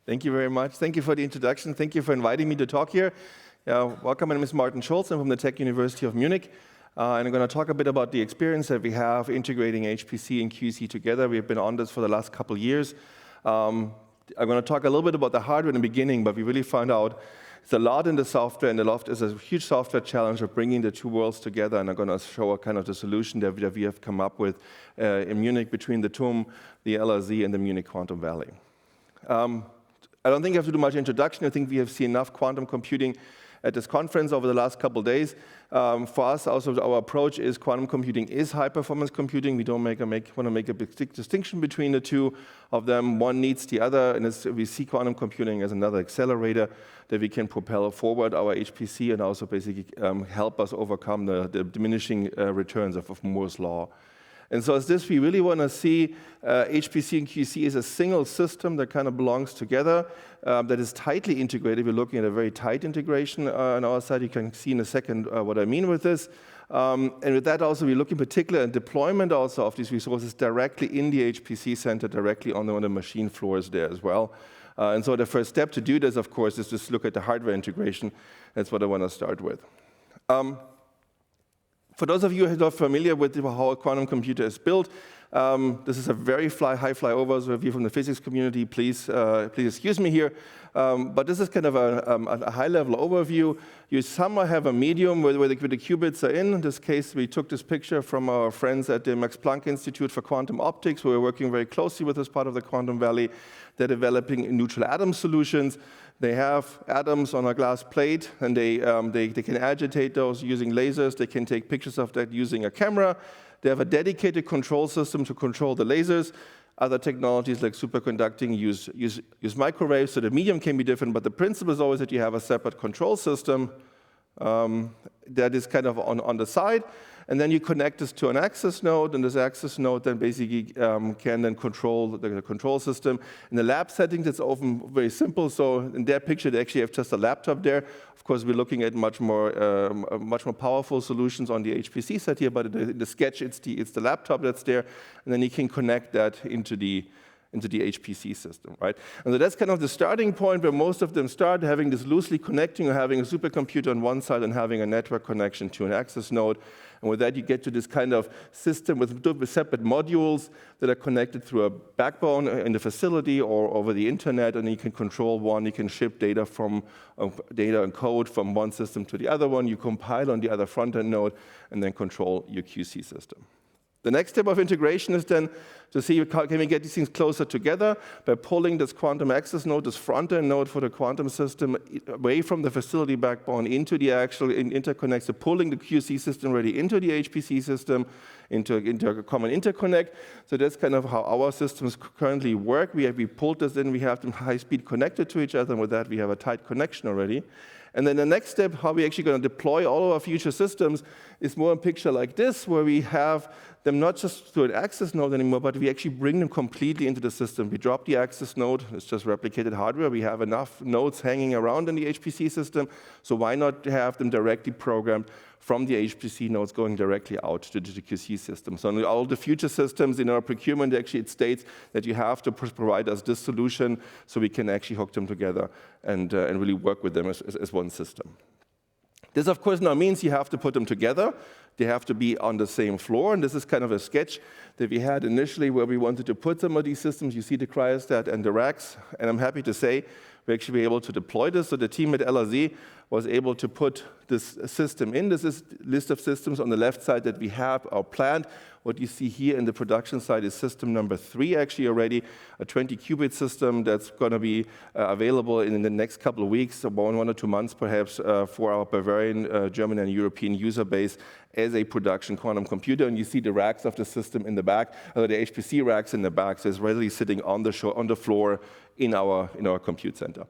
Thank you very much. Thank you for the introduction. Thank you for inviting me to talk here. Welcome, my name is Martin Schulz. I'm from the Tech University of Munich. And I'm going to talk a bit about the experience that we have integrating HPC and QC together. We've been on this for the last couple of years. I'm going to talk a little bit about the hardware in the beginning, but we really found out there's a lot in the software, and there's a huge software challenge of bringing the two worlds together. And I'm going to show a kind of the solution that we have come up with in Munich between the TUM, the LRZ, and the Munich Quantum Valley. I don't think I have to do much introduction. I think we have seen enough quantum computing at this conference over the last couple of days. For us, also, our approach is quantum computing is high-performance computing. We don't want to make a big distinction between the two of them. One needs the other, and we see quantum computing as another accelerator that we can propel forward our HPC and also basically help us overcome the diminishing returns of Moore's law. And so as this, we really want to see HPC and QC as a single system that kind of belongs together, that is tightly integrated. We're looking at a very tight integration on our side. You can see in a second what I mean with this. And with that also, we look in particular at deployment also of these resources directly in the HPC center, directly on the machine floors there as well. And so the first step to do this, of course, is just look at the hardware integration. That's what I want to start with. For those of you who are not familiar with how a quantum computer is built, this is a very high-fly overview from the physics community. Please excuse me here. But this is kind of a high-level overview. You somewhat have a medium where the qubits are in. In this case, we took this picture from our friends at the Max Planck Institute for Quantum Optics, who are working very closely with this part of the Quantum Valley. They're developing neutral atom solutions. They have atoms on a glass plate, and they can agitate those using lasers. They can take pictures of that using a camera. They have a dedicated control system to control the lasers. Other technologies like superconducting use microwaves, so the medium can be different, but the principle is always that you have a separate control system that is kind of on the side. And then you connect this to an access node, and this access node then basically can then control the control system. In the lab settings, it's often very simple. So in their picture, they actually have just a laptop there. Of course, we're looking at much more powerful solutions on the HPC set here, but in the sketch, it's the laptop that's there, and then you can connect that into the HPC system, right? And so that's kind of the starting point where most of them start, having this loosely connecting or having a supercomputer on one side and having a network connection to an access node. And with that, you get to this kind of system with separate modules that are connected through a backbone in the facility or over the internet, and you can control one. You can ship data and code from one system to the other one. You compile on the other front-end node, and then control your QC system. The next step of integration is then to see can we get these things closer together by pulling this quantum access node, this front-end node for the quantum system, away from the facility backbone into the actual interconnect, so pulling the QC system already into the HPC system, into a common interconnect. So that's kind of how our systems currently work. We pulled this in, we have them high-speed connected to each other, and with that we have a tight connection already. And then the next step, how we're actually going to deploy all of our future systems, is more a picture like this, where we have them not just through an access node anymore, but we actually bring them completely into the system. We drop the access node. It's just replicated hardware. We have enough nodes hanging around in the HPC system, so why not have them directly programmed from the HPC nodes going directly out to the QC system. So in all the future systems in our procurement, actually it states that you have to provide us this solution so we can actually hook them together and really work with them as one system. This, of course, now means you have to put them together. They have to be on the same floor, and this is kind of a sketch that we had initially where we wanted to put some of these systems. You see the cryostat and the racks, and I'm happy to say we actually were able to deploy this. So the team at LRZ was able to put this system in. This is a list of systems on the left side that we have our planned. What you see here in the production side is system number 3, actually already, a 20-qubit system that's going to be available in the next couple of weeks, about 1 or 2 months perhaps, for our Bavarian, German, and European user base as a production quantum computer. And you see the racks of the system in the back, the HPC racks in the back, so it's really sitting on the floor in our compute center.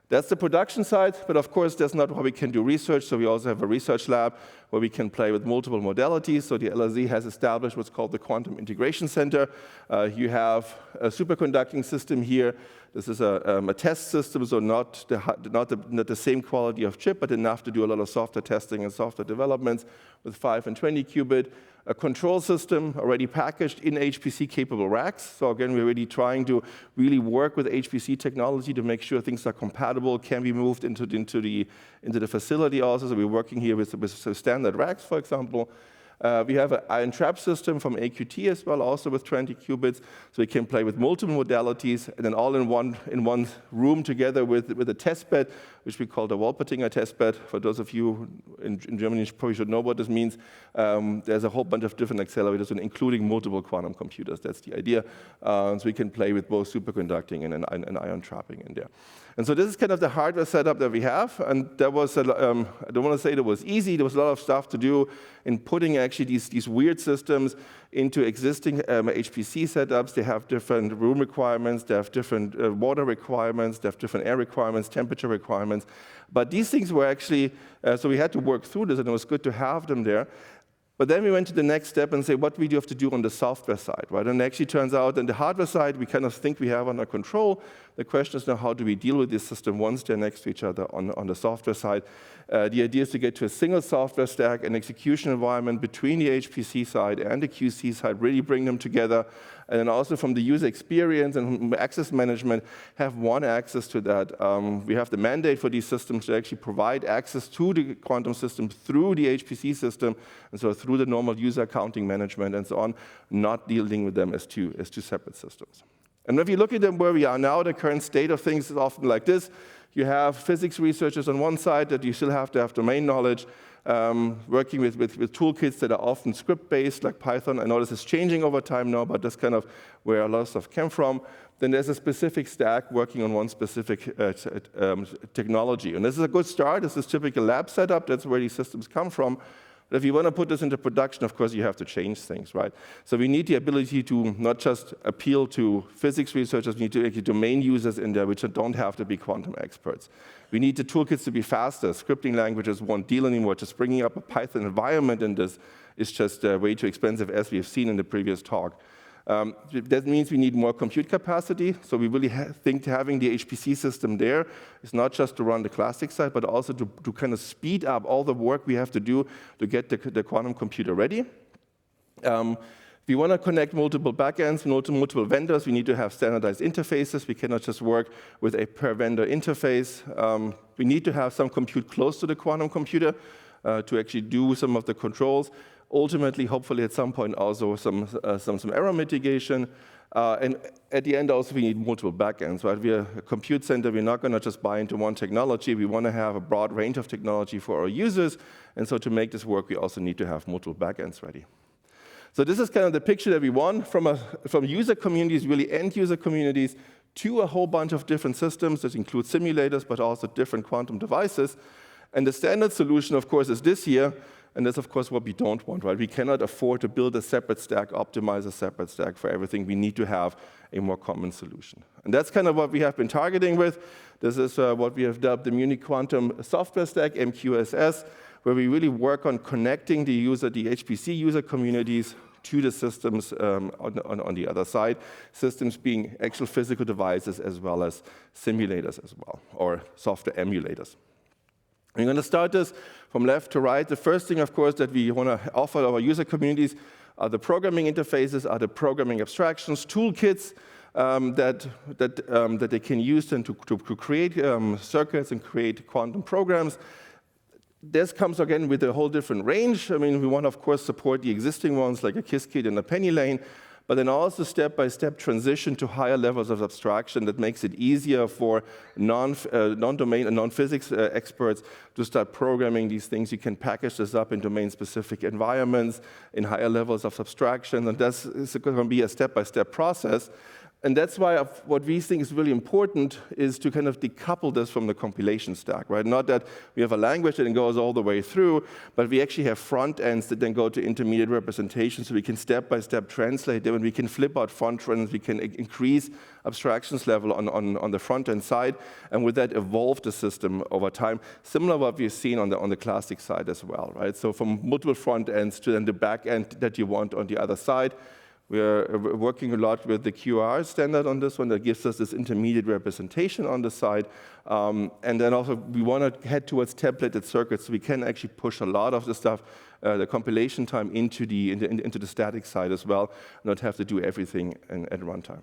That's the production side, but of course that's not how we can do research, so we also have a research lab where we can play with multiple modalities. So the LRZ has established what's called the Quantum Integration Center. You have a superconducting system here. This is a test system, so not the same quality of chip, but enough to do a lot of software testing and software developments with 5 and 20 qubit. a control system already packaged in HPC-capable racks. So again, we're really trying to really work with HPC technology to make sure things are compatible, can be moved into the facility also. So we're working here with standard racks, for example. We have an ion trap system from AQT as well, also with 20 qubits, so we can play with multiple modalities, and then all in one room together with a test bed, which we call the Wolpertinger test bed. For those of you in Germany, you probably should know what this means. There's a whole bunch of different accelerators, including multiple quantum computers. That's the idea. So we can play with both superconducting and ion trapping in there. And so this is kind of the hardware setup that we have, and there was, I don't want to say that it was easy, there was a lot of stuff to do in putting actually these weird systems into existing HPC setups. They have different room requirements, they have different water requirements, they have different air requirements, temperature requirements. But these things were actually, so we had to work through this, and it was good to have them there. But then we went to the next step and say, what do we have to do on the software side, right? And it actually turns out on the hardware side, we kind of think we have under control. The question is now, how do we deal with this system once they're next to each other on the software side? The idea is to get to a single software stack, an execution environment between the HPC side and the QC side, really bring them together. And then also from the user experience and access management, have one access to that. We have the mandate for these systems to actually provide access to the quantum system through the HPC system, and so through the normal user accounting management and so on, not dealing with them as two separate systems. And if you look at them where we are now, the current state of things is often like this. You have physics researchers on one side that you still have to have domain knowledge, working with toolkits that are often script-based, like Python. I know this is changing over time now, but that's kind of where a lot of stuff came from. Then there's a specific stack working on one specific technology. And this is a good start. This is typical lab setup. That's where these systems come from. But if you want to put this into production, of course, you have to change things, right? So we need the ability to not just appeal to physics researchers, we need to actually domain users in there, which don't have to be quantum experts. We need the toolkits to be faster. Scripting languages won't deal anymore. Just bringing up a Python environment in this is just way too expensive, as we've seen in the previous talk. That means we need more compute capacity, so we really think having the HPC system there is not just to run the classic side, but also to kind of speed up all the work we have to do to get the quantum computer ready. If we want to connect multiple backends, multiple vendors, we need to have standardized interfaces. We cannot just work with a per-vendor interface. We need to have some compute close to the quantum computer to actually do some of the controls. Ultimately, hopefully at some point also some error mitigation. And at the end also we need multiple backends, right? We are a compute center, we're not gonna just buy into one technology. We wanna have a broad range of technology for our users. And so to make this work, we also need to have multiple backends ready. So this is kind of the picture that we want from user communities, really end user communities, to a whole bunch of different systems that include simulators, but also different quantum devices. And the standard solution, of course, is this here. And that's, of course, what we don't want, right? We cannot afford to build a separate stack, optimize a separate stack for everything. We need to have a more common solution. And that's kind of what we have been targeting with. This is what we have dubbed the Munich Quantum Software Stack, MQSS, where we really work on connecting the HPC user communities to the systems on the other side, systems being actual physical devices as well as simulators as well, or software emulators. We're going to start this from left to right. The first thing, of course, that we want to offer our user communities are the programming interfaces, are the programming abstractions, toolkits that they can use then to create circuits and create quantum programs. This comes again with a whole different range. I mean, we want to, of course, support the existing ones like a Qiskit and a Penny Lane, but then also step-by-step transition to higher levels of abstraction that makes it easier for non-domain and non-physics experts to start programming these things. You can package this up in domain-specific environments in higher levels of abstraction, and that's going to be a step-by-step process. And that's why what we think is really important is to kind of decouple this from the compilation stack, right? Not that we have a language that goes all the way through, but we actually have front ends that then go to intermediate representation, so we can step-by-step translate them, and we can flip out front ends, we can increase abstractions level on the front-end side, and with that evolve the system over time, similar to what we've seen on the classic side as well, right? So from multiple front ends to then the back end that you want on the other side. We're working a lot with the QR standard on this one that gives us this intermediate representation on the side. And then also we want to head towards templated circuits so we can actually push a lot of the stuff the compilation time into the static side as well, not have to do everything at runtime.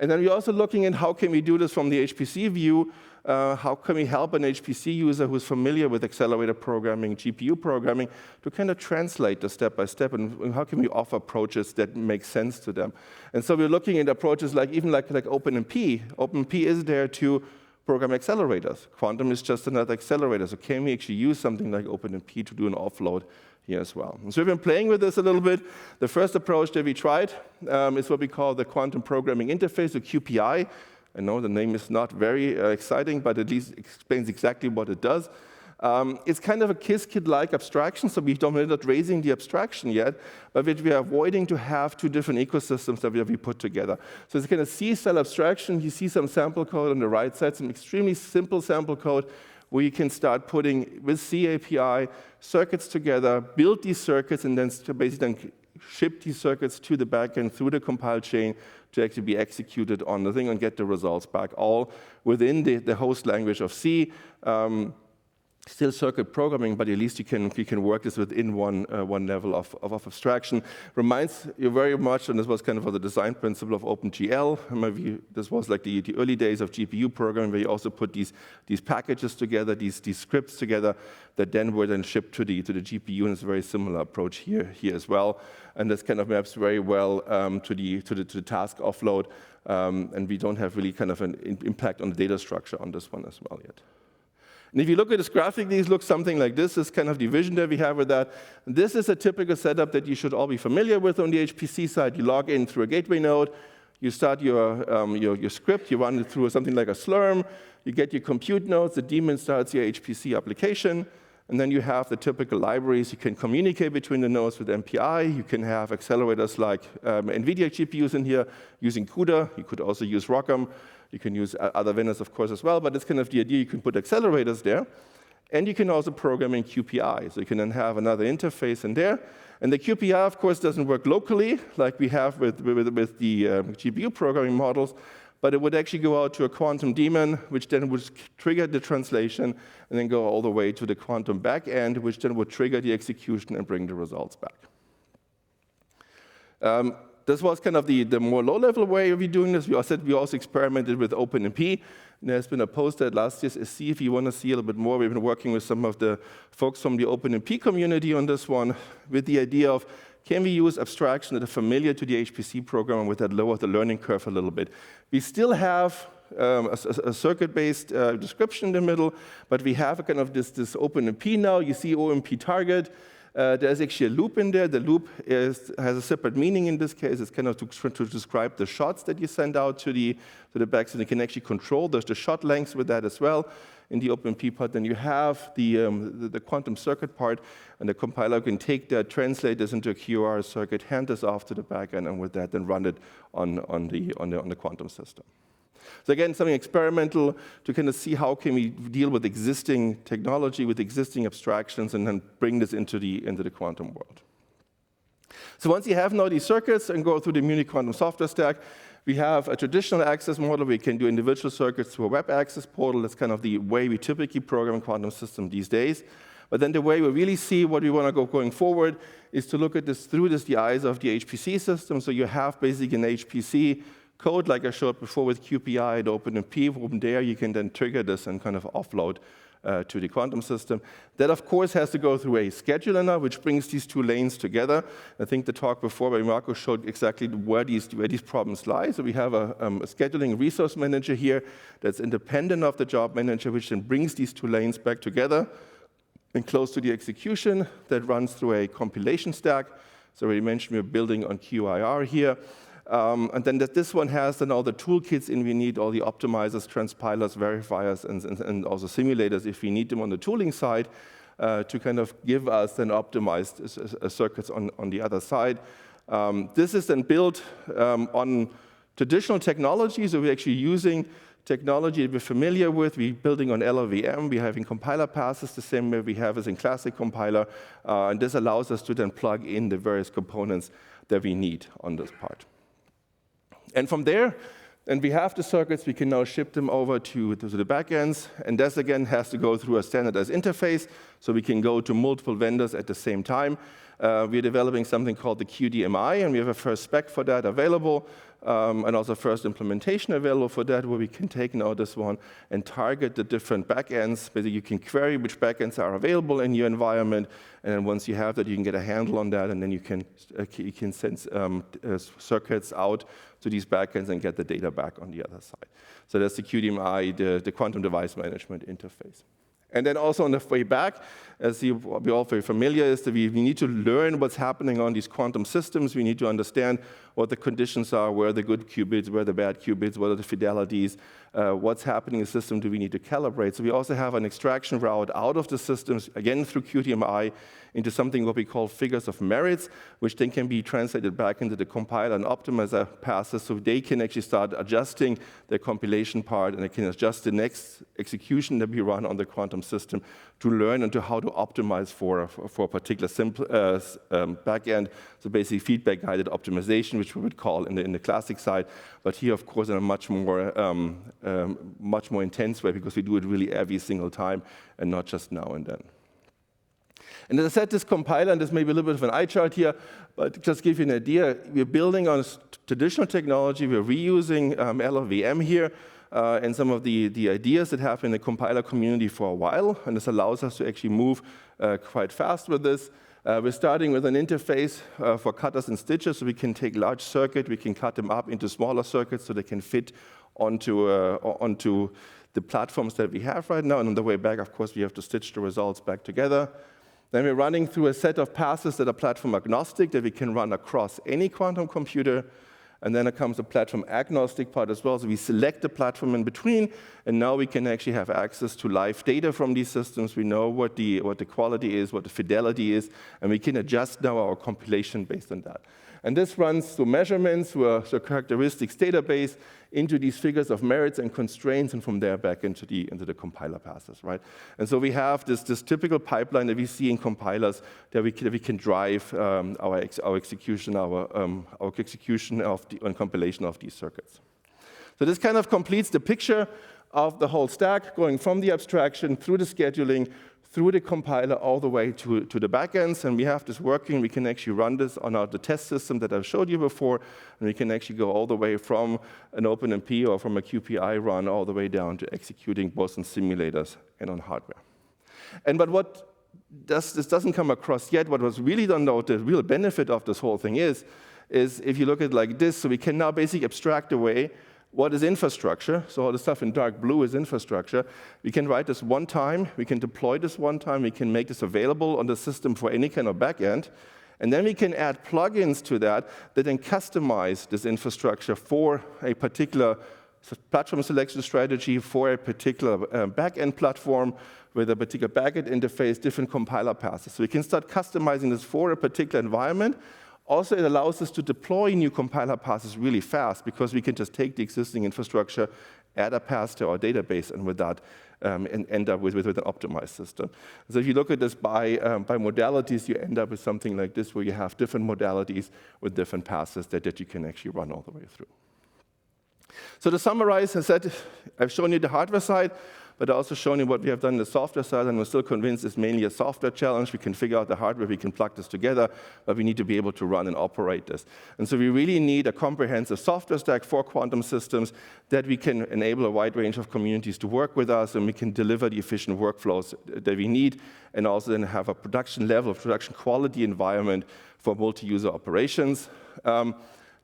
And then we're also looking at how can we do this from the HPC view. How can we help an HPC user who's familiar with accelerator programming, GPU programming, to kind of translate the step-by-step, and how can we offer approaches that make sense to them? And so we're looking at approaches like OpenMP. OpenMP is there to program accelerators. Quantum is just another accelerator. So can we actually use something like OpenMP to do an offload here as well? And so we've been playing with this a little bit. The first approach that we tried is what we call the Quantum Programming Interface, or QPI. I know the name is not very exciting, but at least explains exactly what it does. It's kind of a Qiskit-like abstraction, so we're not raising the abstraction yet, but we are avoiding to have two different ecosystems that we put together. So it's kind of C-cell abstraction. You see some sample code on the right side, some extremely simple sample code where you can start putting, with C API, circuits together, build these circuits, and then basically ship these circuits to the backend through the compile chain to actually be executed on the thing and get the results back, all within the host language of C. Still circuit programming, but at least you can work this within one level of abstraction. Reminds you very much, and this was kind of the design principle of OpenGL. Maybe this was like the early days of GPU programming, where you also put these packages together, these scripts together, that then were then shipped to the GPU, and it's a very similar approach here as well. And this kind of maps very well to the task offload, and we don't have really kind of an impact on the data structure on this one as well yet. And if you look at this graphic, these look something like this. This is kind of the vision that we have with that. And this is a typical setup that you should all be familiar with on the HPC side. You log in through a gateway node, you start your script, you run it through something like a Slurm, you get your compute nodes, the daemon starts your HPC application, and then you have the typical libraries. You can communicate between the nodes with MPI. You can have accelerators like NVIDIA GPUs in here using CUDA. You could also use ROCm. You can use other vendors, of course, as well, but it's kind of the idea. You can put accelerators there, and you can also program in QPI. So you can then have another interface in there. And the QPI, of course, doesn't work locally like we have with the GPU programming models, but it would actually go out to a quantum daemon, which then would trigger the translation, and then go all the way to the quantum backend, which then would trigger the execution and bring the results back. This was kind of the more low-level way of doing this. We also experimented with OpenMP. There's been a post at last year's SC if you want to see a little bit more. We've been working with some of the folks from the OpenMP community on this one with the idea of, can we use abstraction that are familiar to the HPC program and with that lower the learning curve a little bit? We still have a circuit-based description in the middle, but we have a kind of this OpenMP now. You see OMP target. There's actually a loop in there. The loop has a separate meaning in this case. It's kind of to describe the shots that you send out to the back, so you can actually control the shot lengths with that as well in the OpenMP part. Then you have the quantum circuit part, and the compiler can take that, translate this into a QRS circuit, hand this off to the backend, and with that, then run it on the quantum system. So again, something experimental to kind of see how can we deal with existing technology, with existing abstractions, and then bring this into the quantum world. So once you have now these circuits and go through the Munich Quantum Software Stack, we have a traditional access model. We can do individual circuits through a web access portal. That's kind of the way we typically program quantum systems these days. But then the way we really see what we want to go going forward is to look at this through the eyes of the HPC system. So you have basically an HPC code, like I showed before with QPI and OpenMP. From there, you can then trigger this and kind of offload to the quantum system. That, of course, has to go through a scheduler now, which brings these two lanes together. I think the talk before by Marco showed exactly where these problems lie. So we have a scheduling resource manager here that's independent of the job manager, which then brings these two lanes back together and close to the execution that runs through a compilation stack. So I already mentioned we're building on QIR here. And then this one has then all the toolkits in we need, all the optimizers, transpilers, verifiers, and also simulators if we need them on the tooling side to kind of give us then optimized circuits on the other side. This is then built on traditional technology, so we're actually using technology that we're familiar with. We're building on LLVM. We're having compiler passes the same way we have as in classic compiler, and this allows us to then plug in the various components that we need on this part. And from there, And we have the circuits, we can now ship them over to the backends, and this again has to go through a standardized interface, so we can go to multiple vendors at the same time. We're developing something called the QDMI, and we have a first spec for that available, and also first implementation available for that, where we can take now this one and target the different backends. Basically, you can query which backends are available in your environment, and then once you have that, you can get a handle on that, and then you can send circuits out to these backends and get the data back on the other side. So that's the QDMI, the Quantum Device Management Interface. And then also on the way back, as we're all very familiar, is that we need to learn what's happening on these quantum systems. We need to understand what the conditions are, where are the good qubits, where are the bad qubits, what are the fidelities, what's happening in the system, do we need to calibrate. So we also have an extraction route out of the systems, again through QDMI, into something what we call figures of merits, which then can be translated back into the compiler and optimizer passes, so they can actually start adjusting their compilation part, and they can adjust the next execution that we run on the quantum system to learn into how to optimize for a particular backend. So basically feedback-guided optimization, which we would call in the classic side, but here, of course, in a much more intense way, because we do it really every single time and not just now and then. And as I said, this compiler, and this may be a little bit of an eye chart here, but just to give you an idea, we're building on traditional technology. We're reusing LLVM here and some of the ideas that have been in the compiler community for a while, and this allows us to actually move quite fast with this. We're starting with an interface for cutters and stitchers, so we can take large circuit, we can cut them up into smaller circuits so they can fit onto the platforms that we have right now. And on the way back, of course, we have to stitch the results back together. Then we're running through a set of passes that are platform agnostic, that we can run across any quantum computer. And then it comes the platform agnostic part as well. So we select the platform in between, and now we can actually have access to live data from these systems. We know what the quality is, what the fidelity is, and we can adjust now our compilation based on that. And this runs through measurements, through a characteristics database, into these figures of merits and constraints, and from there back into the compiler passes, right? And so we have this typical pipeline that we see in compilers that we can drive our execution, our execution and compilation of these circuits. So this kind of completes the picture of the whole stack, going from the abstraction through the scheduling, through the compiler all the way to the backends, and we have this working. We can actually run this on the test system that I've showed you before, and we can actually go all the way from an OpenMP or from a QPI run all the way down to executing both on simulators and on hardware. But what this doesn't come across yet, what was really done though, the real benefit of this whole thing is if you look at it like this, so we can now basically abstract away what is infrastructure. So all the stuff in dark blue is infrastructure. We can write this one time, we can deploy this one time, we can make this available on the system for any kind of backend, and then we can add plugins to that then customize this infrastructure for a particular platform selection strategy, for a particular backend platform with a particular backend interface, different compiler passes. So we can start customizing this for a particular environment. Also, it allows us to deploy new compiler passes really fast, because we can just take the existing infrastructure, add a pass to our database, and with that, and end up with an optimized system. So if you look at this by modalities, you end up with something like this, where you have different modalities with different passes that you can actually run all the way through. So to summarize, I said I've shown you the hardware side, but also shown you what we have done on the software side, and we're still convinced it's mainly a software challenge. We can figure out the hardware, we can plug this together, but we need to be able to run and operate this. And so we really need a comprehensive software stack for quantum systems that we can enable a wide range of communities to work with us, and we can deliver the efficient workflows that we need, and also then have a production level, production quality environment for multi-user operations.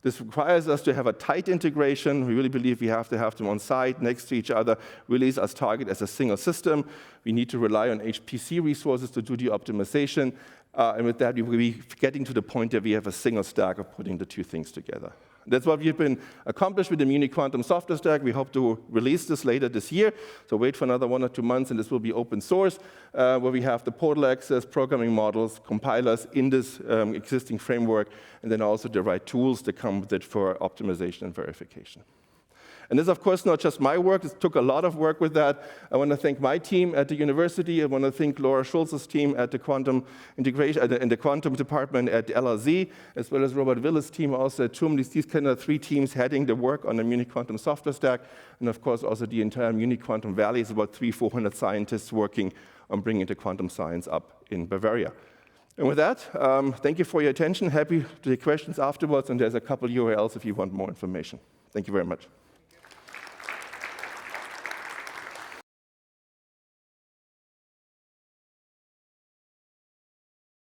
This requires us to have a tight integration. We really believe we have to have them on site, next to each other, really as target as a single system. We need to rely on HPC resources to do the optimization. And with that, we will be getting to the point that we have a single stack of putting the two things together. That's what we've been accomplished with the Munich Quantum Software Stack. We hope to release this later this year. So wait for another 1 or 2 months, and this will be open source, where we have the portal access, programming models, compilers in this existing framework, and then also the right tools that come with it for optimization and verification. And this is, of course, not just my work. It took a lot of work with that. I want to thank my team at the university. I want to thank Laura Schulz's team at the quantum integration, in the quantum department at the LRZ, as well as Robert Willis' team also at TUM. These kind of 3 teams heading the work on the Munich Quantum Software Stack. And of course, also the entire Munich Quantum Valley is about 300-400 scientists working on bringing the quantum science up in Bavaria. And with that, thank you for your attention. Happy to take questions afterwards, and there's a couple URLs if you want more information. Thank you very much.